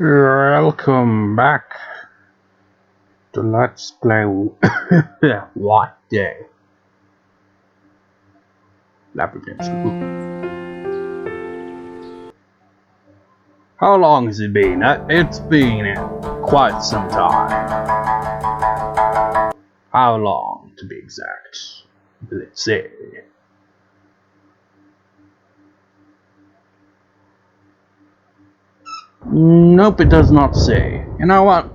Welcome back to Let's Play What Day? Labyrinth. How long has it been? It's been quite some time. How long, to be exact? Let's say. Nope, it does not say. You know what?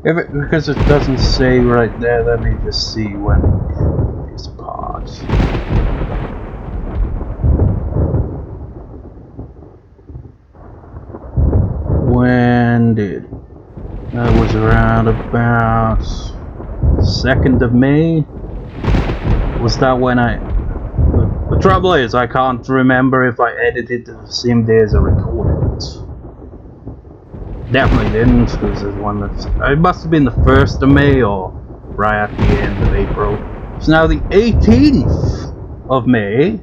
Because it doesn't say right there, let me just see when this part. When did? That was around about 2nd of May. Was that when the trouble is, I can't remember if I edited it the same day as I recorded it. Definitely didn't, because there's one that's... It must have been the 1st of May or right at the end of April. It's now the 18th of May.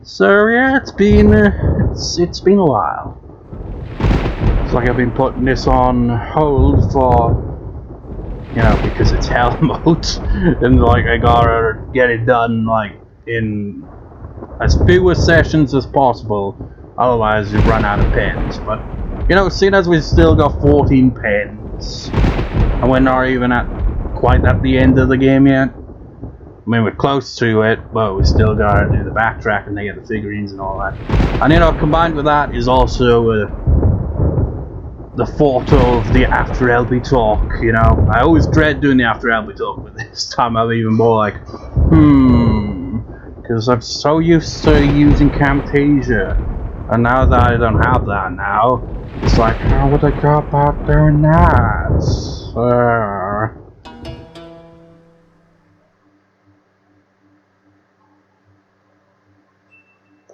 So yeah, it's been a while. It's like I've been putting this on hold for, you know, because it's hell mode, and like I gotta get it done like in as few sessions as possible. Otherwise, you run out of pens. But you know, seeing as we've still got 14 pens, and we're not even quite at the end of the game yet. I mean, we're close to it, but we still gotta do the backtrack and they get the figurines and all that. And you know, combined with that is also the photo of the after LP talk. You know, I always dread doing the after LP talk, but this time I'm even more like, because I'm so used to using Camtasia, and now that I don't have that now, it's like, how would I go about doing that?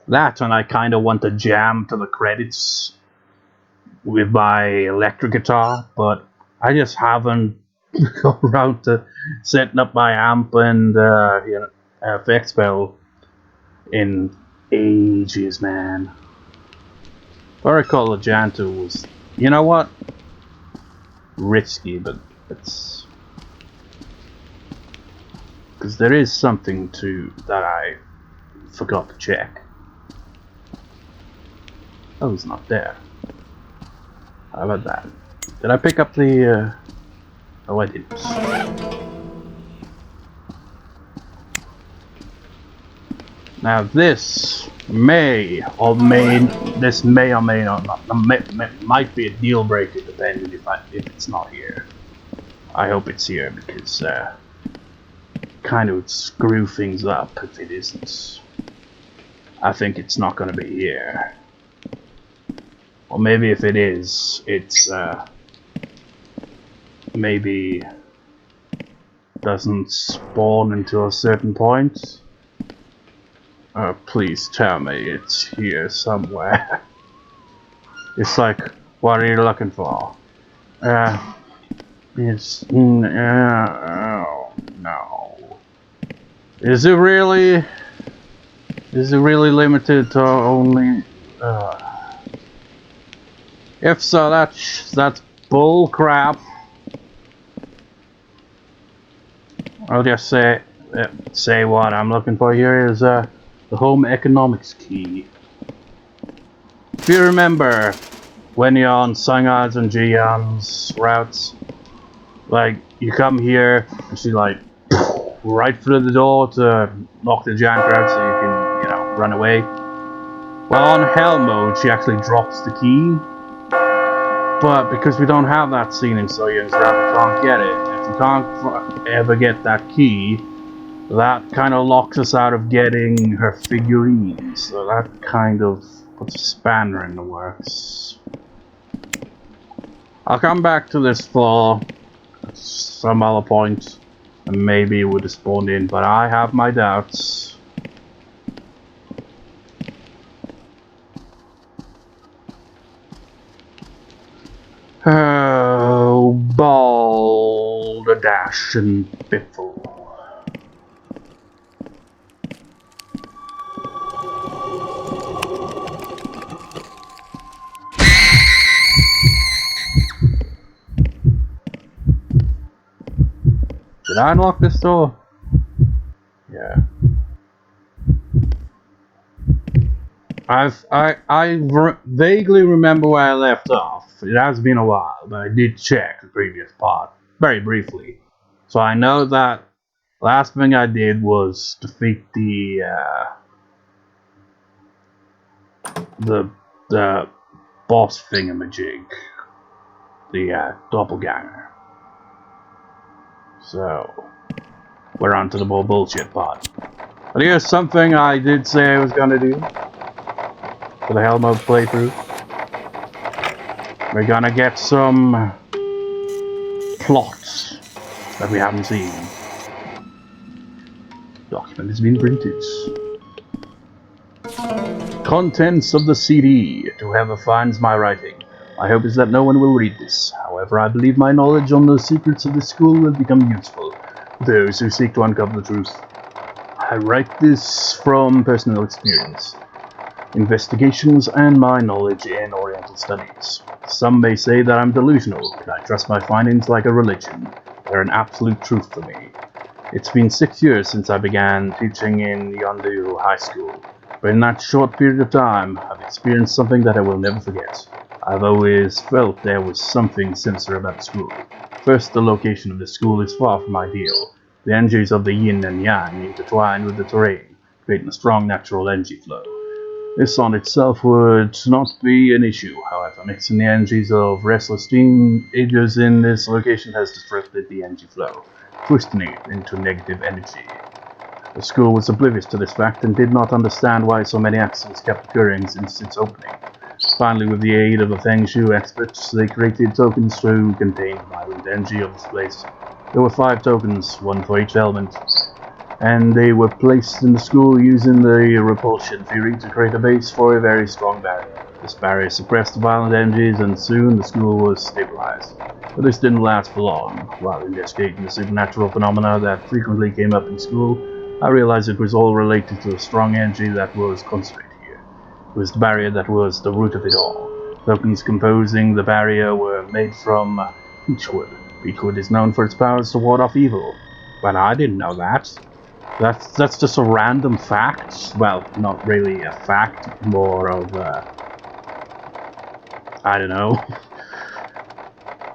That, and I kind of want to jam to the credits with my electric guitar, but I just haven't got around to setting up my amp and you know, effects pedal in ages, man. What I call the jam tools, you know what? Risky, but it's because there is something to that I forgot to check. Oh, he's not there. How about that? Did I pick up the oh, I didn't. Now this may or may not might be a deal breaker depending if it's not here. I hope it's here because kind of would screw things up if it isn't. I think it's not going to be here. Or maybe if it is, it's maybe doesn't spawn until a certain point. Please tell me it's here somewhere. It's like, what are you looking for? It's oh, no. Is it really limited to only? If so, that's bull crap. I'll just say what I'm looking for here is the home economics key. If you remember when you're on Sunghan's and ji-hyeon's routes, like you come here and she like right through the door to lock the giant crowd so you can, you know, run away. Well, on hell mode she actually drops the key. But because we don't have that scene in Soyeon's route, we can't get it. If we can't ever get that key, that kind of locks us out of getting her figurines. So that kind of puts a spanner in the works. I'll come back to this floor at some other point, and maybe it would have spawned in, but I have my doubts. Oh, Balder Dash and Biffle. Did I unlock this door? Yeah. I vaguely remember where I left off. It has been a while, but I did check the previous part very briefly. So I know that last thing I did was defeat the boss thingamajig, the doppelganger. So we're on to the more bullshit part. But here's something I did say I was gonna do for the Hell Mode playthrough. We're gonna get some plots that we haven't seen. Document has been printed. Contents of the CD. To whoever finds my writing. My hope is that no one will read this. However, I believe my knowledge on the secrets of this school will become useful to those who seek to uncover the truth. I write this from personal experience, investigations, and my knowledge in Oriental studies. Some may say that I'm delusional, but I trust my findings like a religion. They're an absolute truth for me. It's been 6 years since I began teaching in Yeondu High School, but in that short period of time, I've experienced something that I will never forget. I've always felt there was something sinister about the school. First, the location of the school is far from ideal. The energies of the yin and yang intertwine with the terrain, creating a strong natural energy flow. This on itself would not be an issue, however, mixing the energies of restless teenagers in this location has disrupted the energy flow, twisting it into negative energy. The school was oblivious to this fact and did not understand why so many accidents kept occurring since its opening. Finally, with the aid of a Feng Shui experts, they created tokens to contain the violent energy of this place. There were 5 tokens, one for each element, and they were placed in the school using the repulsion theory to create a base for a very strong barrier. This barrier suppressed the violent energies, and soon the school was stabilized. But this didn't last for long. While investigating the supernatural phenomena that frequently came up in school, I realized it was all related to a strong energy that was concentrated here. It was the barrier that was the root of it all. Tokens composing the barrier were made from beechwood. Beechwood is known for its powers to ward off evil. But I didn't know that. That's just a random fact. Well, not really a fact, more of I don't know.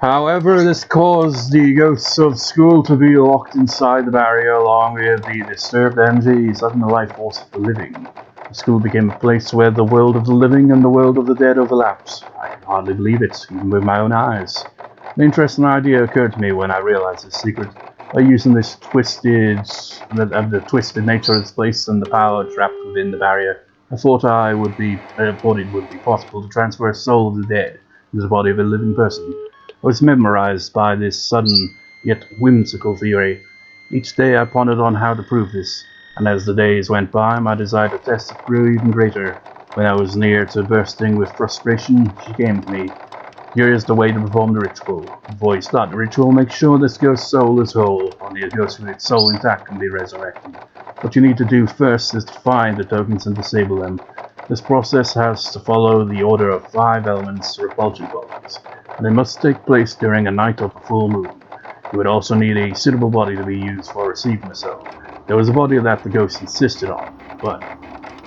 However, this caused the ghosts of school to be locked inside the barrier along with the disturbed energies of the life force of the living. The school became a place where the world of the living and the world of the dead overlapped. I can hardly believe it, even with my own eyes. An interesting idea occurred to me when I realized this secret. By using this twisted nature of this place and the power trapped within the barrier, I thought it would be possible to transfer a soul of the dead into the body of a living person. I was mesmerized by this sudden yet whimsical theory. Each day I pondered on how to prove this, and as the days went by, my desire to test it grew even greater. When I was near to bursting with frustration, she came to me. Here is the way to perform the ritual. Before you start the ritual, make sure this ghost's soul is whole. Only a ghost with its soul intact can be resurrected. What you need to do first is to find the tokens and disable them. This process has to follow the order of 5 elements repulsion tokens, and they must take place during a night of a full moon. You would also need a suitable body to be used for receiving the soul. There was a body that the ghost insisted on, but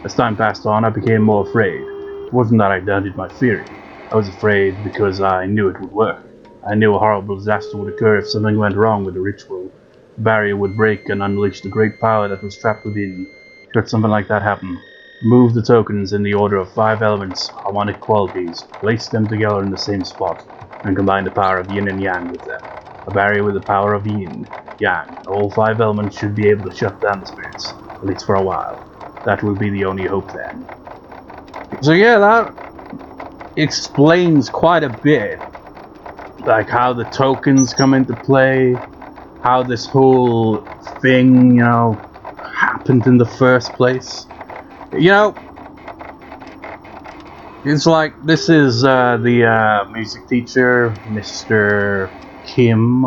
as time passed on, I became more afraid. It wasn't that I doubted my theory. I was afraid because I knew it would work. I knew a horrible disaster would occur if something went wrong with the ritual. The barrier would break and unleash the great power that was trapped within. Should something like that happen, move the tokens in the order of 5 elements, harmonic qualities, place them together in the same spot, and combine the power of yin and yang with them. A barrier with the power of yin, yang, and all 5 elements should be able to shut down the spirits, at least for a while. That will be the only hope then. So yeah, that explains quite a bit, like how the tokens come into play, how this whole thing, happened in the first place. It's like this is the music teacher, Mr. Kim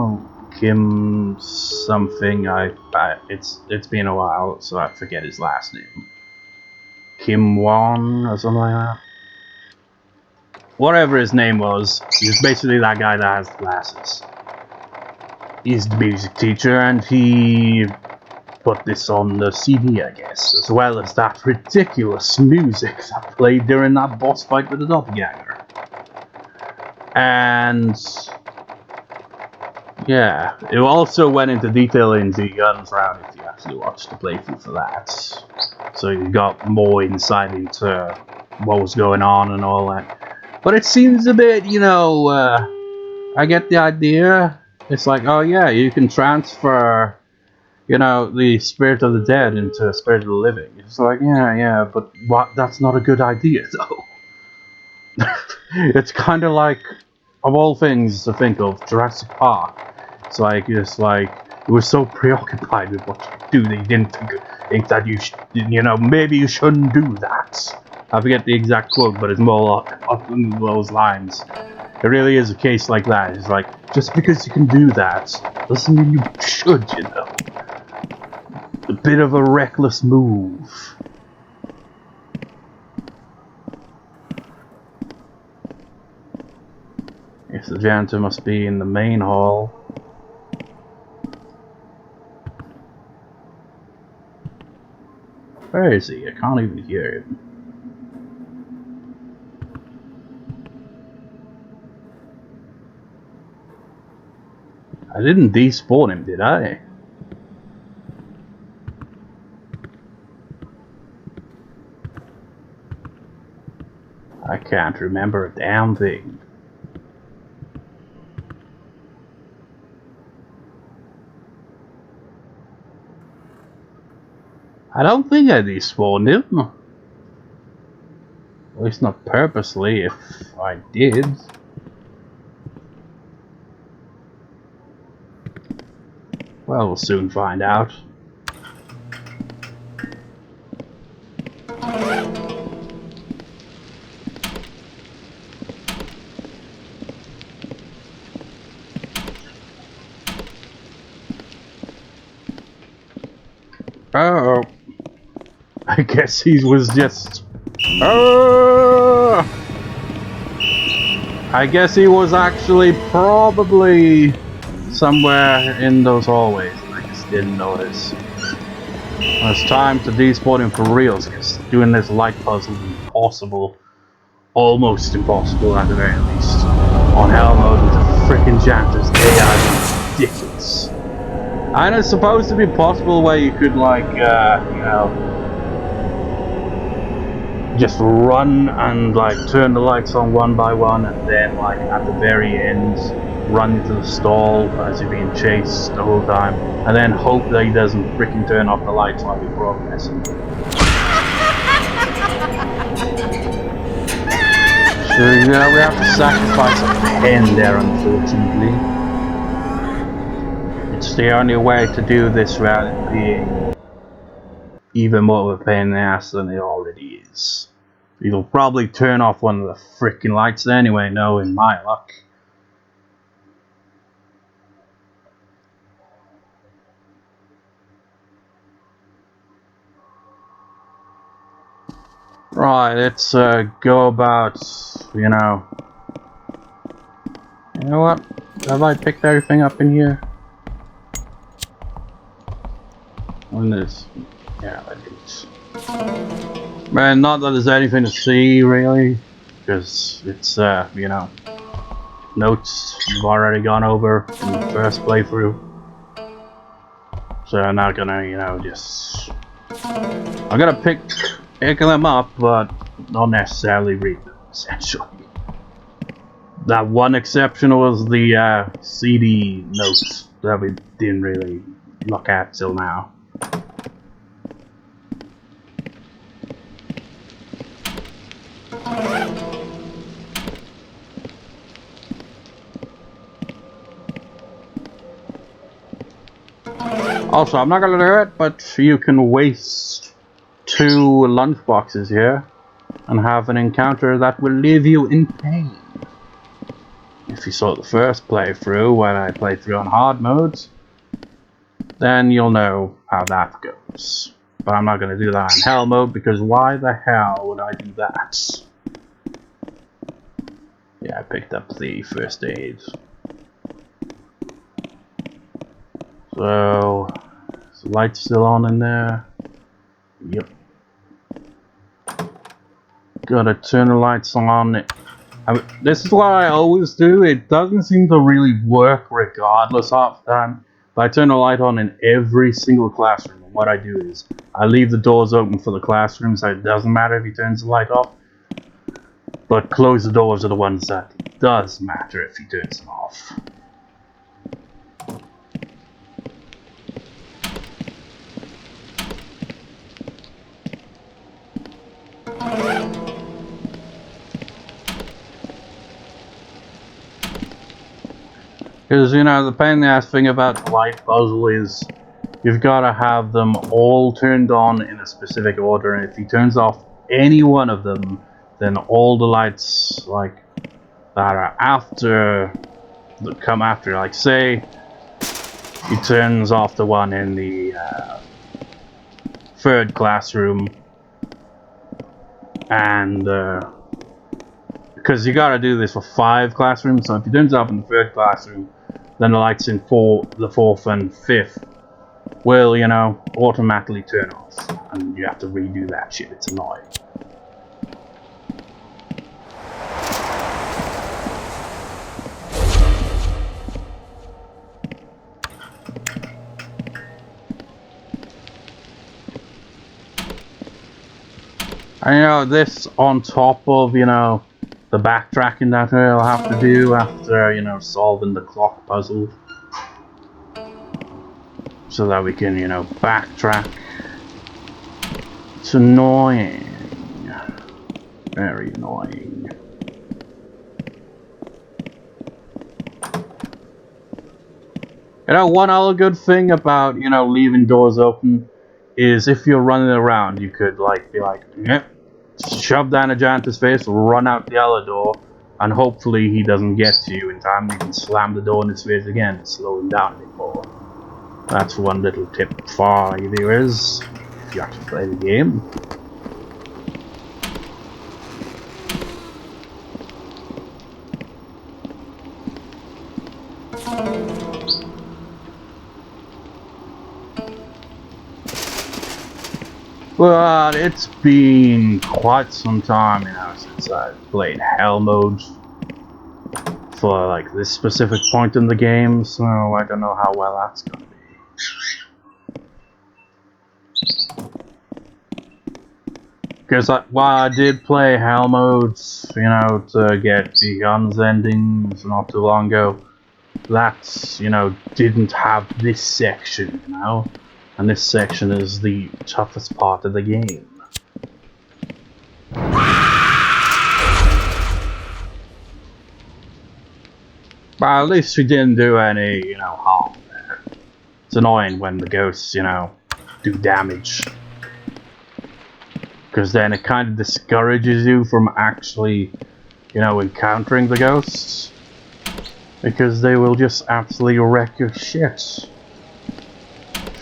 something. It's been a while, so I forget his last name. Kim Won or something like that. Whatever his name was, he was basically that guy that has glasses. he's the music teacher, and he put this on the CD, I guess, as well as that ridiculous music that played during that boss fight with the doppelganger. And yeah, it also went into detail in ji-hyeon's round if you actually watched the playthrough for that. So you got more insight into what was going on and all that. But it seems a bit, you know, I get the idea. It's like, oh yeah, you can transfer, you know, the spirit of the dead into the spirit of the living. It's like, yeah, but what? That's not a good idea, though. It's kind of like, of all things to think of, Jurassic Park. It's like it was so preoccupied with what to do that you didn't think that you know, maybe you shouldn't do that. I forget the exact quote, but it's more up in those lines. It really is a case like that. It's like, just because you can do that doesn't mean you should, you know. A bit of a reckless move. Yes, the janitor must be in the main hall. Where is he? I can't even hear him. I didn't despawn him, did I? I can't remember a damn thing. I don't think I despawned him. At least not purposely, if I did. Well, we'll soon find out. Uh-oh. I guess he was just... I guess he was actually probably somewhere in those hallways, and I just didn't notice. Well, it's time to despawn him for reals, because doing this light puzzle is impossible. Almost impossible, at the very least. On hell mode with the frickin' janitor's AI is ridiculous. And it's supposed to be possible where you could, like, you know, just run and, like, turn the lights on one by one, and then, like, at the very end, run into the stall as you're being chased the whole time, and then hope that he doesn't freaking turn off the lights while you're progressing. So, yeah, we have to sacrifice a pen there, unfortunately. It's the only way to do this without it being even more of a pain in the ass than it already is. It'll probably turn off one of the freaking lights anyway, knowing my luck. Right, let's go about, you know... You know what? Have I picked everything up in here? On this... Yeah, I did. Man, not that there's anything to see, really. Because it's, you know... Notes you've already gone over in the first playthrough. So I'm not gonna, you know, just... I'm gonna pick them up, but not necessarily read them, essentially. That one exception was the CD notes that we didn't really look at till now. Also, I'm not gonna do it, but you can waste 2 lunch boxes here and have an encounter that will leave you in pain. If you saw the first playthrough when I played through on hard modes, then you'll know how that goes. But I'm not gonna do that on hell mode, because why the hell would I do that? Yeah, I picked up the first aid. So, is the light still on in there? Yep. Gotta turn the lights on. This is what I always do. It doesn't seem to really work regardless half the time. But I turn the light on in every single classroom. And what I do is I leave the doors open for the classrooms. So it doesn't matter if he turns the light off. But close the doors are the ones that it does matter if he turns them off. Because, you know, the pain in the ass thing about the light puzzle is you've got to have them all turned on in a specific order, and if he turns off any one of them, then all the lights, like, that are after, that come after, like, say, he turns off the one in the third classroom, and, because you gotta do this for 5 classrooms, so if he turns off in the third classroom, then the lights in the fourth and fifth will, you know, automatically turn off. And you have to redo that shit. It's annoying. And, you know, this on top of, you know, the backtracking that we'll have to do after, you know, solving the clock puzzle. So that we can, you know, backtrack. It's annoying. Very annoying. You know, one other good thing about, you know, leaving doors open is if you're running around, you could, like, be like, yep, shove down a giant's face, run out the other door, and hopefully he doesn't get to you in time. You can slam the door in his face again to slow him down a bit more. That's one little tip for you viewers, if you actually play the game. But it's been quite some time, you know, since I've played Hell Mode for, like, this specific point in the game, so I don't know how well that's gonna be. Because while I did play Hell Mode, you know, to get ji-hyeon's endings not too long ago, that, you know, didn't have this section, you know? And this section is the toughest part of the game. But at least we didn't do any, you know, harm there. It's annoying when the ghosts, you know, do damage. Because then it kind of discourages you from actually, you know, encountering the ghosts. Because they will just absolutely wreck your shit.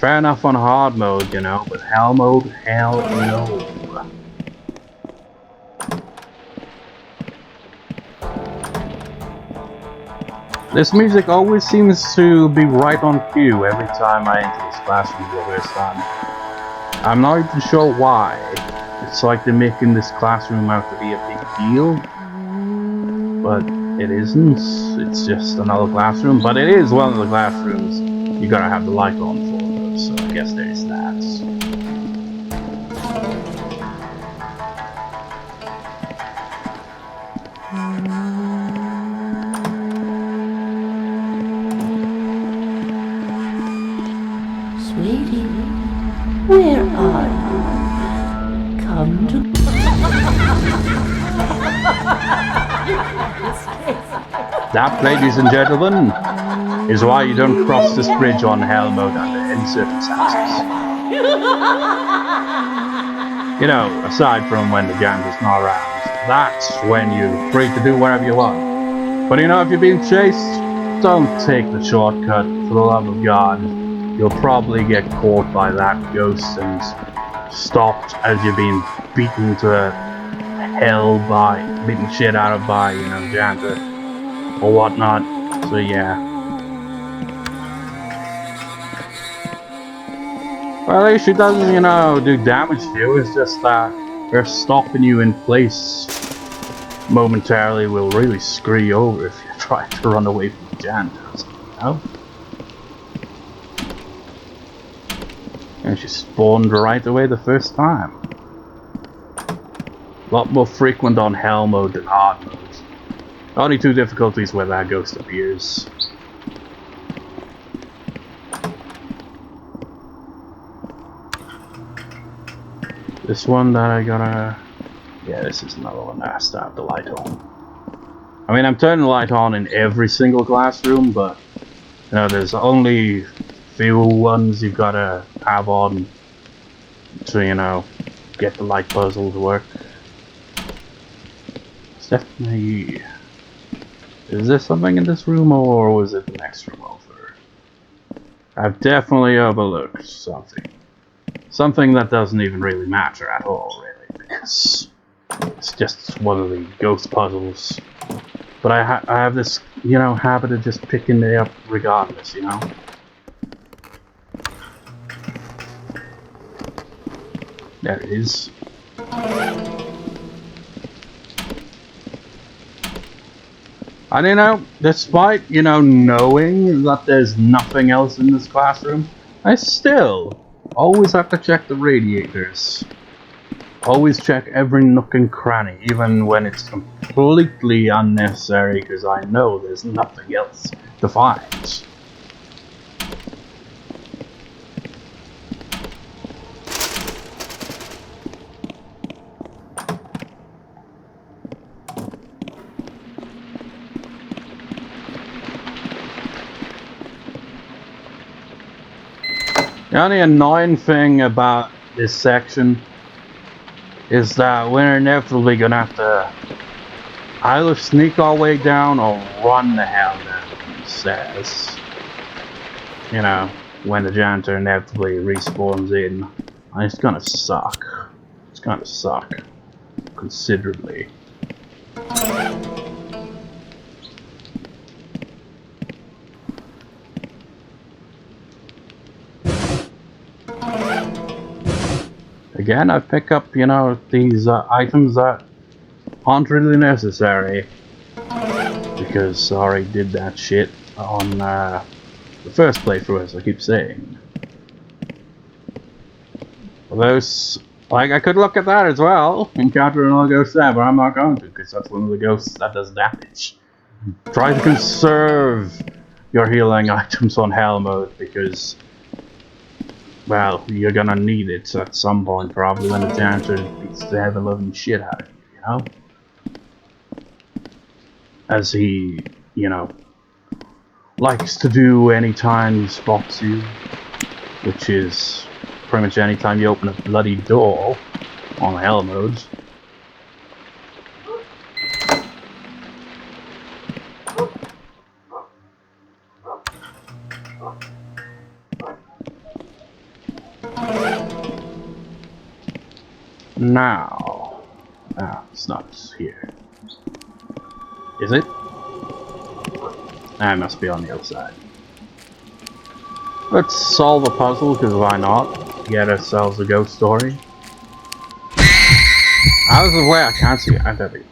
Fair enough on hard mode, you know, but hell mode, hell no. This music always seems to be right on cue every time I enter this classroom for the first time. I'm not even sure why. It's like they're making this classroom out to be a big deal. But it isn't. It's just another classroom. But it is one of the classrooms you gotta have the light on for. So I guess there is that. Sweetie, where are you? Come to... That, ladies and gentlemen, is why you don't cross this bridge on Hell Mode under any circumstances. You know, aside from when the giant is not around, that's when you're free to do whatever you want. But you know, if you're being chased, don't take the shortcut, for the love of God. You'll probably get caught by that ghost and stopped as you're being beaten to hell by, beaten shit out of by, you know, giant or whatnot. So yeah. Well, at least she doesn't, you know, do damage to you. It's just that her stopping you in place momentarily will really screw you over if you try to run away from the janitors, you know? And she spawned right away the first time. A lot more frequent on hell mode than hard mode. Only two difficulties where that ghost appears. This one that I gotta... Yeah, this is another one that has to have the light on. I mean, I'm turning the light on in every single classroom, but you know, there's only few ones you've gotta have on to, you know, get the light puzzle to work. It's definitely... Is there something in this room, or was it the next room over? I've definitely overlooked something. Something that doesn't even really matter at all, really, because it's just one of the ghost puzzles. But I have this, you know, habit of just picking it up regardless, you know? There it is. And you know, despite, you know, knowing that there's nothing else in this classroom, I still always have to check the radiators. Always check every nook and cranny, even when it's completely unnecessary, because I know there's nothing else to find. The only annoying thing about this section is that we're inevitably gonna have to either sneak our way down or run the hell down these stairs. You know, when the janitor inevitably respawns in. And it's gonna suck. It's gonna suck considerably. Again, I pick up, you know, these items that aren't really necessary, because I already did that shit on the first playthrough, as I keep saying. Those, like, I could look at that as well, encounter another ghost there, but I'm not going to, because that's one of the ghosts that does damage. Try to conserve your healing items on hell mode, because, well, you're gonna need it at some point, probably, when the janitor beats the ever-loving shit out of you, you know? As he, you know, likes to do anytime he spots you, which is pretty much anytime you open a bloody door on hell mode. Now, it's not here. Is it? It must be on the other side. Let's solve a puzzle, because why not? Get ourselves a ghost story. Out of the way, I can't see it. There we go.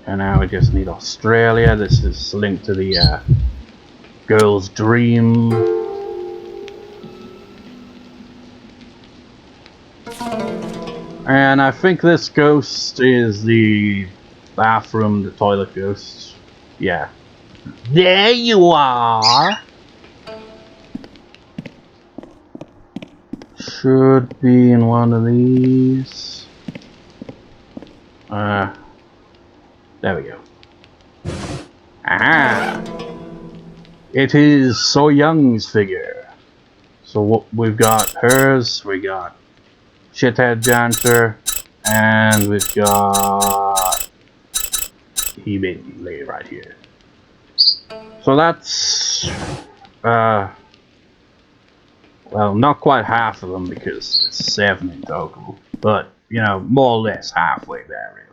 And now we just need Australia. This is linked to the girl's dream. And I think this ghost is the bathroom, the toilet ghost. Yeah. There you are! Should be in one of these. There we go. Ah! It is So Young's figure. So what we've got hers, we got Shithead Janitor, and we've got hee-min lay right here. So that's well, not quite half of them because it's 7 in total, but you know, more or less halfway there, really.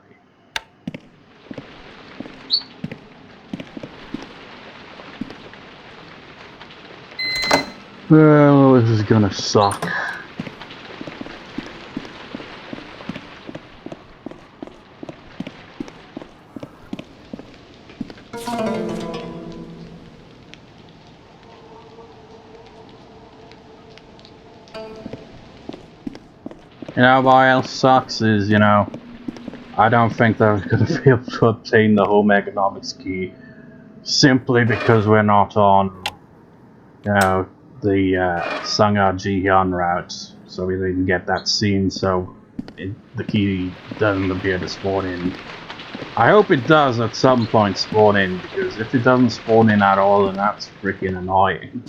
Well, this is gonna suck. You know what else sucks is, you know, I don't think they're gonna be able to obtain the home economics key simply because we're not on, you know, the Sangha ji-hyeon route, so we didn't get that scene, so the key doesn't appear to spawn in. I hope it does at some point spawn in, because if it doesn't spawn in at all, then that's freaking annoying.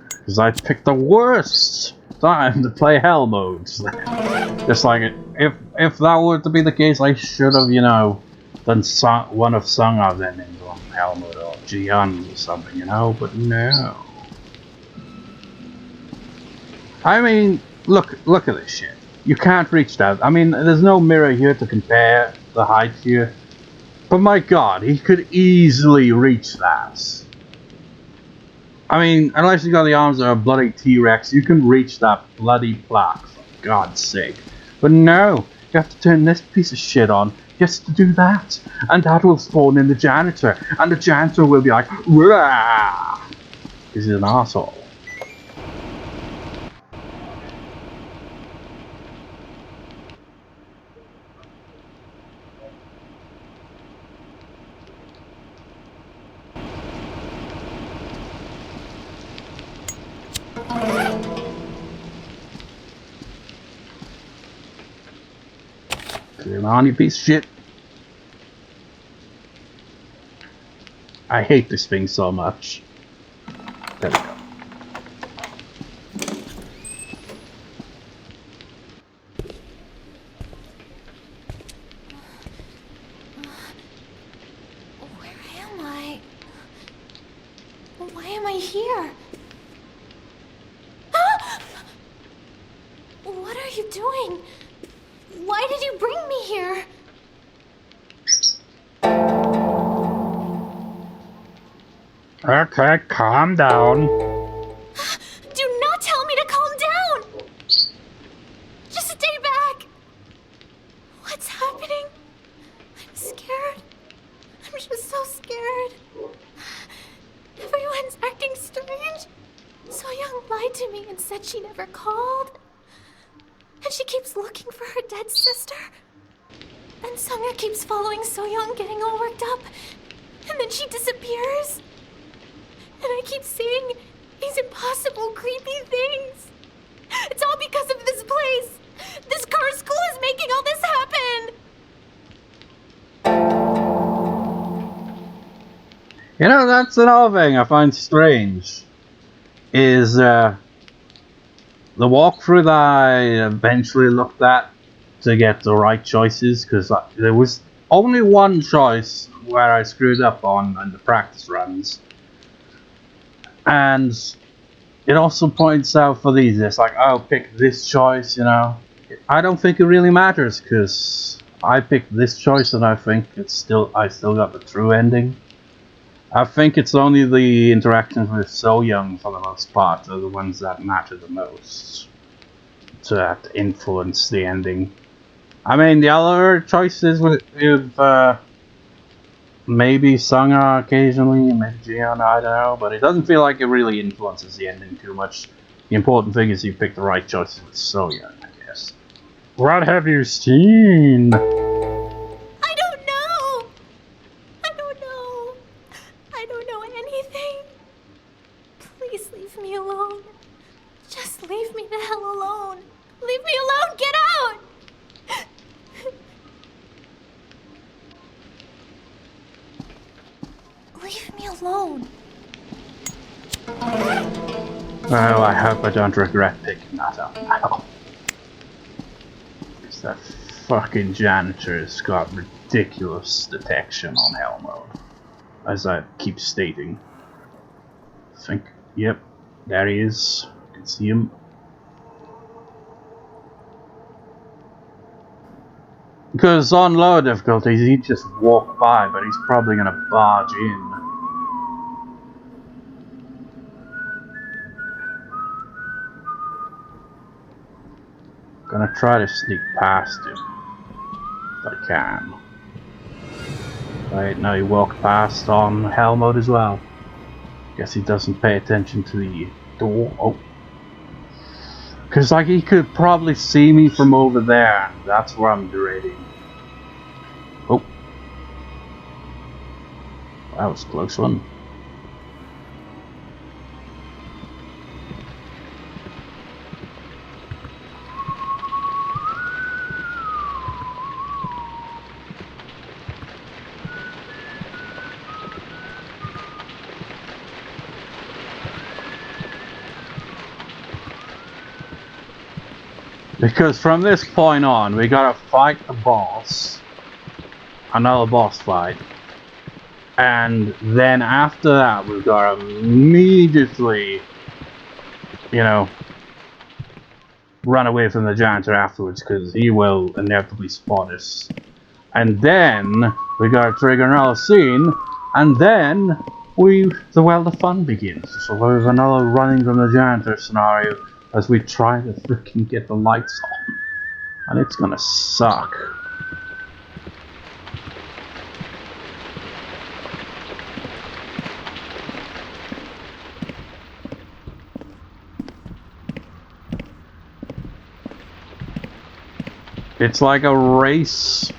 Because I picked the worst time to play Hell modes. Just like, if that were to be the case, I should have, you know, done one of Sangha's endings on Hell mode, or ji-hyeon or something, you know, but no. I mean, look at this shit. You can't reach that. I mean, there's no mirror here to compare the height here. But my god, he could easily reach that. I mean, unless you got the arms of a bloody T-Rex, you can reach that bloody plaque, for God's sake. But no, you have to turn this piece of shit on just to do that. And that will spawn in the janitor. And the janitor will be like, "Rah!" Because he's an asshole. Come on, you piece of shit. I hate this thing so much. There we go. Where am I? Why am I here? Ah! What are you doing? Why did you bring me here? Okay, calm down. Do not tell me to calm down! Just stay back! What's happening? I'm scared. I'm just so scared. Everyone's acting strange. So-young lied to me and said she never called. And she keeps looking for her dead sister. And Sangha keeps following So-young, getting all worked up. And then she disappears. And I keep seeing these impossible, creepy things. It's all because of this place. This cursed school is making all this happen. You know, that's another thing I find strange. Is the walkthrough that I eventually looked at to get the right choices, because there was only one choice where I screwed up on in the practice runs. And it also points out for these, it's like, oh, pick this choice, you know. I don't think it really matters, because I picked this choice and I think I still got the true ending. I think it's only the interactions with So-young for the most part are the ones that matter the most, that influence the ending. I mean, the other choices with maybe Sangha occasionally, maybe ji-hyeon, I don't know, but it doesn't feel like it really influences the ending too much. The important thing is you pick the right choices with So-young, I guess. What have you seen? I don't know. I don't know. I don't know anything. Please leave me alone. Just leave me the hell alone. Leave me alone. Get out. Leave me alone. Well, I hope I don't regret picking that up now. Because that fucking janitor's got ridiculous detection on Hell mode. As I keep stating. I think, yep, there he is. You can see him. Because on lower difficulties, he'd just walk by, but he's probably gonna barge in. Gonna try to sneak past him if I can. Right, now he walked past on hell mode as well. Guess he doesn't pay attention to the door. Oh. Cause like he could probably see me from over there. That's where I'm dreading. Oh. That was a close one. Because from this point on, we gotta fight the boss. Another boss fight. And then after that, we've gotta immediately, you know, run away from the janitor afterwards, because he will inevitably spot us. And then, we gotta trigger another scene, and then, the fun begins. So there's another running from the janitor scenario, as we try to freaking get the lights on. And it's gonna suck. It's like a race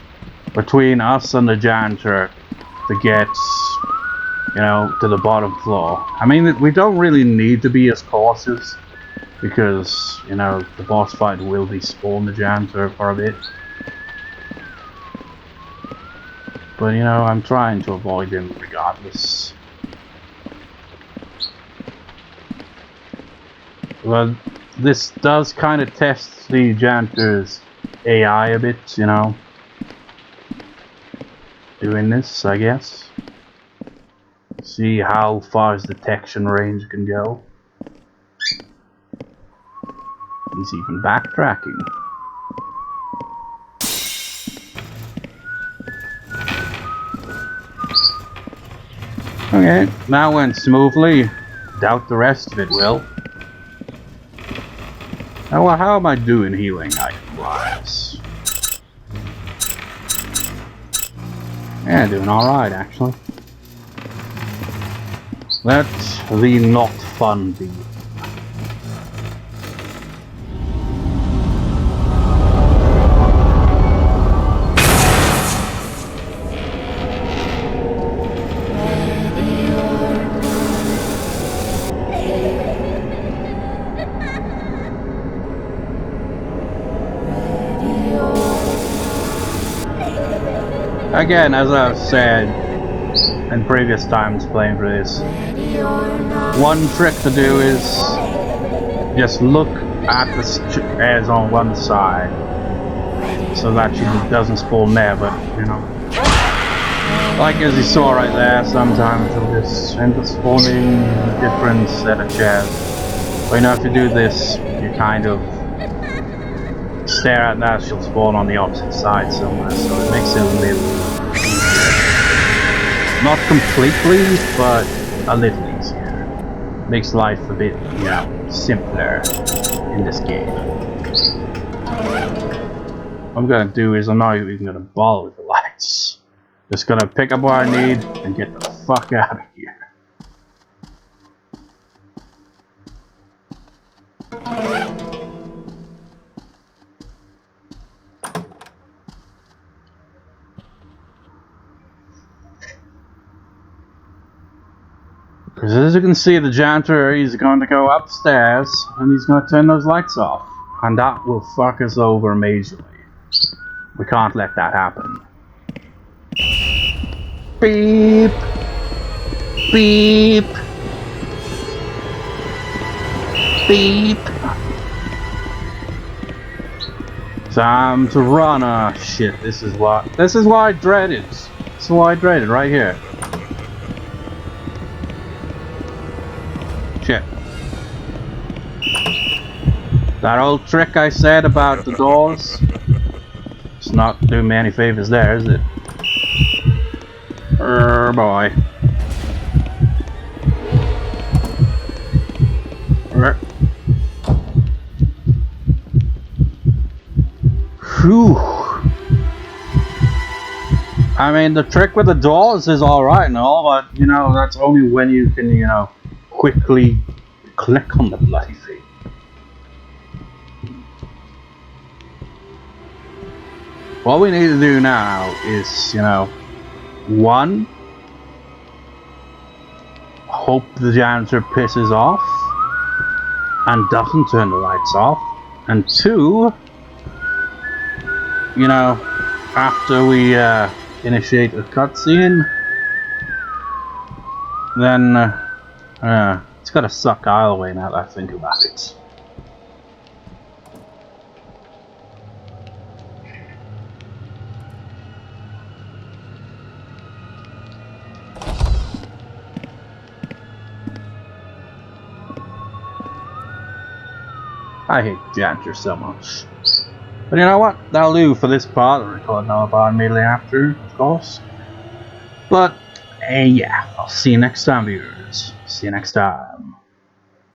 between us and the janitor to get, you know, to the bottom floor. I mean, we don't really need to be as cautious, because, you know, the boss fight will despawn the janitor for a bit. But, you know, I'm trying to avoid him regardless. Well, this does kind of test the janitor's AI a bit, you know. Doing this, I guess. See how far his detection range can go. He's even backtracking. Okay, that went smoothly. Doubt the rest of it will. Now, well, how am I doing healing item-wise? Yeah, doing alright, actually. Let the not fun be. Again, as I've said in previous times playing for this, one trick to do is just look at the stairs on one side so that she doesn't spawn there, but you know, like as you saw right there, sometimes it'll just end up spawning a different set of chairs. But you know, if you do this, you kind of stare at that, she'll spawn on the opposite side somewhere, so it makes it a little easier. Not completely, but a little easier. Makes life a bit, you know, simpler in this game. What I'm gonna do is I'm not even gonna bother with the lights. Just gonna pick up what I need and get the fuck out of here. Because as you can see, the janitor is going to go upstairs and he's going to turn those lights off. And that will fuck us over majorly. We can't let that happen. Beep! Beep! Beep! Time to run. Ah, shit, this is why I dreaded. This is why I dreaded right here. Shit. That old trick I said about the doors, it's not doing me any favors there, is it? Boy. Whew. I mean, the trick with the doors is alright and all, but, you know, that's only when you can, you know, quickly click on the bloody thing. What we need to do now is, you know, one, hope the janitor pisses off and doesn't turn the lights off, and two, you know, after we initiate a cutscene, then it's gotta suck Isle away now that I think about it. I hate janitor so much. But you know what? That'll do for this part. I'll record another part immediately after, of course. But, yeah, I'll see you next time, viewers. See you next time.